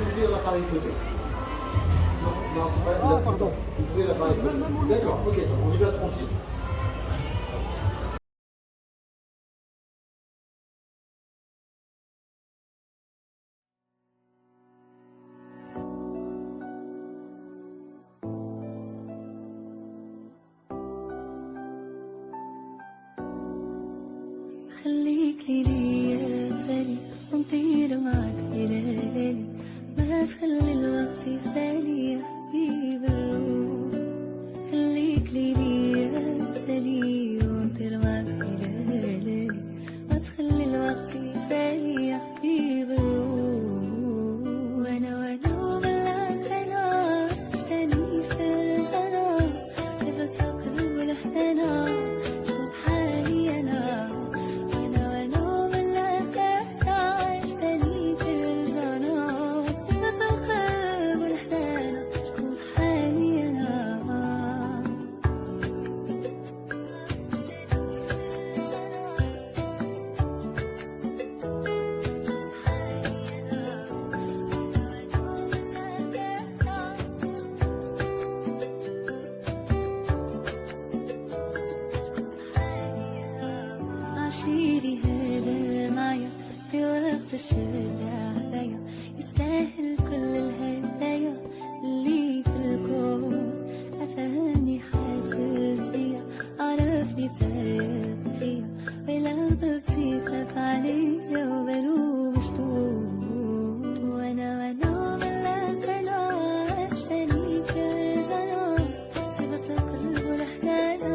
Ouvrir l'appareil photo. Non, non, c'est pas. Ah, pardon. Ouvrir l'appareil photo. D'accord, ok, donc on y va tranquille. خليك لي يا غالي ونطير معك إلى ليالي، ما تخلي الوقت يسالي يا حبيب الروح. خليك لي يا غالي ونطير معك إلى ليالي، ما تخلي الوقت يسالي يا حبيب الروح. وانا وبالك انا عشتني فرزانة، كذبت القلب لحدنا شوف حالي انا. عشيري هذا معايا في وقت الشدة عليا، يستاهل كل الهدايا اللي في الكون. أفهمني حاسس بيا، عرفني تايب فيا، ولو ضغطي خاف عليا وباله مشتوق. وانا ملاك انا عشتني كرزانة، هبط القلب لحدانا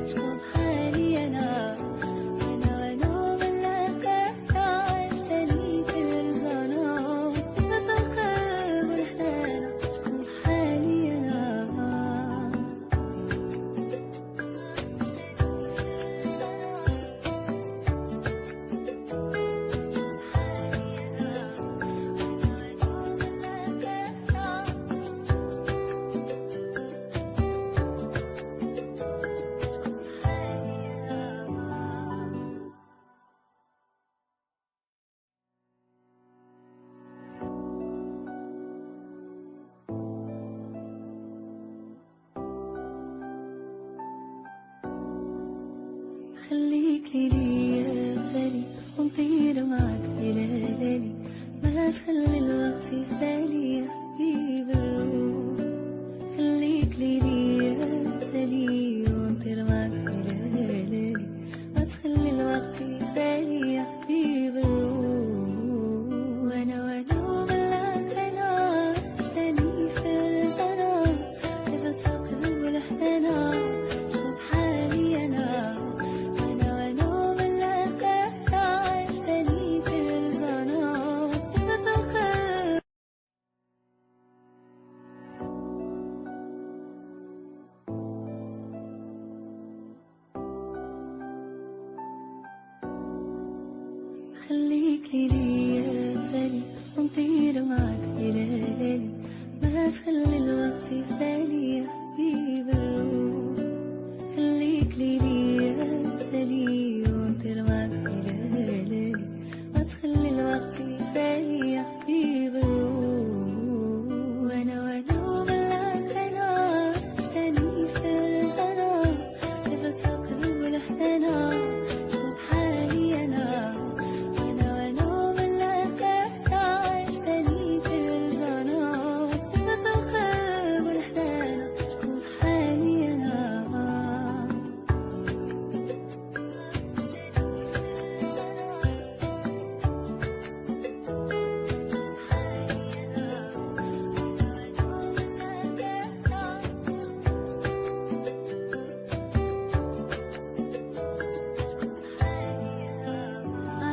شوف حالي انا. خليك لي يا غالي ونطير معك إلى ليالي، ما تخلي الوقت يسالي يا حبيب الروح. خليك لي يا غالي ونطير معك إلى ليالي، ما تخلي الوقت يسالي يا حبيب الروح. وانا وبالك انا عشتني فرزانة، كذبت القلب لحدنا شوف حالي انا. خليك لي يا غالي ونطير معك إلى ليالي، ما تخلي الوقت يسالي يا حبيب الروح. خليك لي يا غالي ونطير معك إلى ليالي، ما تخلي الوقت يسالي يا حبيب الروح. وانا وبالك انا عشتني فرزانة، كذبت القلب لحدنا شوف حالي انا.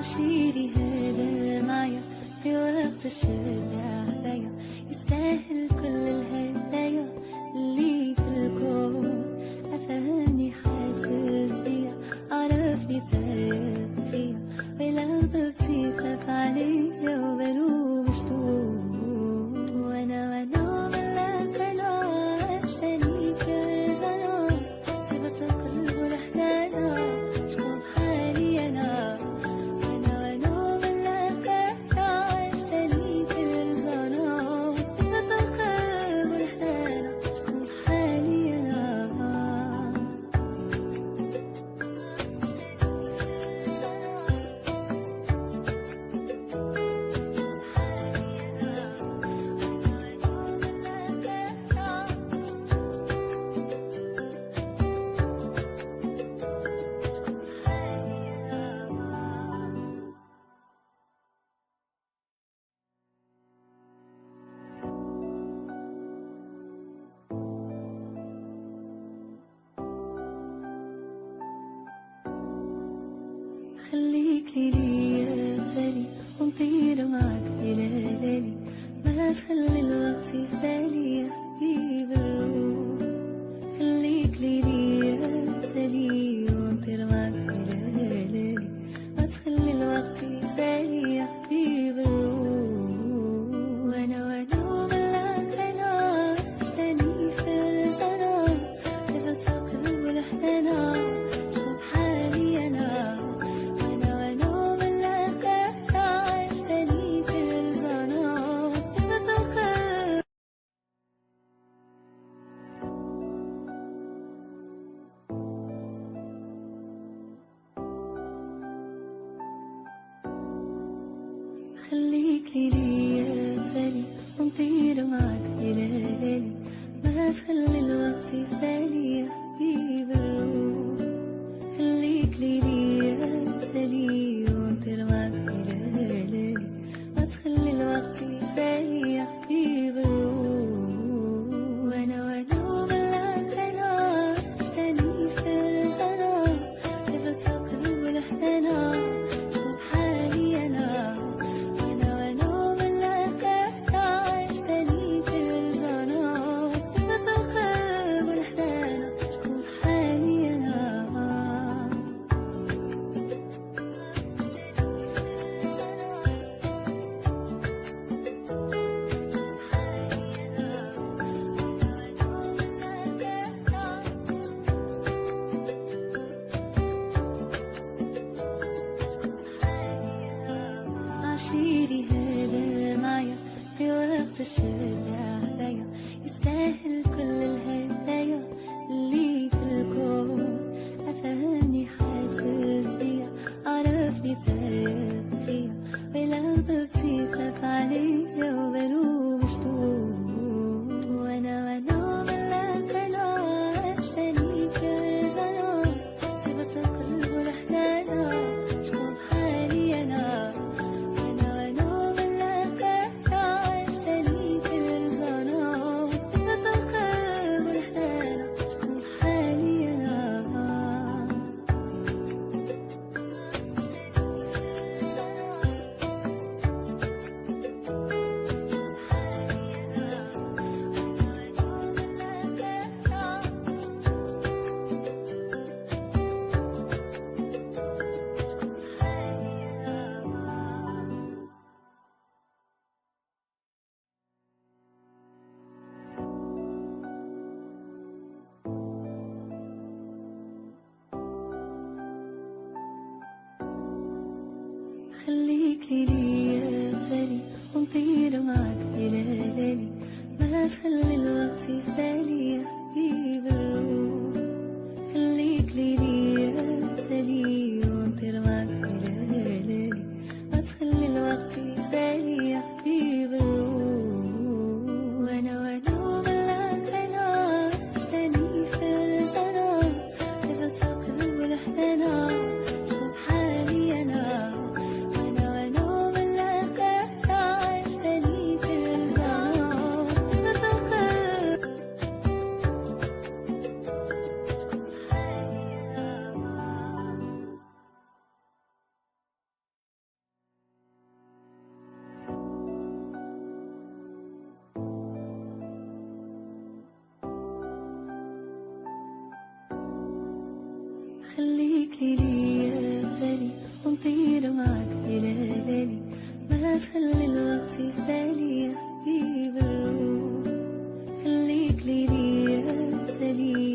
عشيري هذا معايا في وقت الشدة عليا، يستاهل كل الهدايا اللي في الكون. أفهمني حاسس بيا، عرفني تايب فيا، ولو ضغطي خاف عليا وباله مشتوق. وانا ملاك انا عشتني كرزانة، هبط القلب لحدانا شوف حالي انا. وانا خليك لي يا غالي ونطير معك إلى ليالي، ما تخلي الوقت يسالي يا حبيب الروح. خليك لي يا غالي ونطير معك إلى ليالي، ما تخلي الوقت يسالي يا حبيب الروح. وانا وملاك انا عشتني في الزنا، إذا تقلب الحنانا شوف حالي انا. وانا وملاك انا عشتني في الزنا، إذا تقلب. خليك لي يا غالي ونطير معك إلى ليالي، ما تخلي الوقت يسالي يا حبيب الروح. خليك لي يا غالي ونطير معك إلى ليالي، ما تخلي الوقت يسالي يا حبيب الروح. وانا وملاك انا عشتني في الزنا، إذا تقلب الحنانا شوف حالي انا. وانا وملاك انا عشتني في الزنا، إذا تقلب الحنانا شوف حالي انا. عشيري هذا معايا في وقت الشدة عليا، يستاهل كل الهدايا اللي في الكون. أفهمني حاسس بيا، عرفني تايب فيا، ولو ضغطي خاف عليا وبلو مشتوق. وانا وملاك انا عشتني في الزنا، إذا تقلب الحنانا شوف حالي انا. وانا وملاك انا عشتني في الزنا، إذا تقلب الحنانا شوف حالي انا. خليك لي يا غالي ونطير معك إلى ليالي، ما تخلي الوقت يسالي يا حبيب الروح. خليك لي يا غالي ونطير معك إلى ليالي، ما تخلي الوقت يسالي يا حبيب الروح. وانا وملاك انا عشتني في الزنا، إذا تقلب الحنانا شوف حالي انا. وانا وملاك انا عشتني في الزنا، إذا تقلب حالي انا. خليك لي يا غالي ونطير معك إلى ليالي، ما تخلي الوقت يسالي يا حبيب الروح. خليك لي يا غالي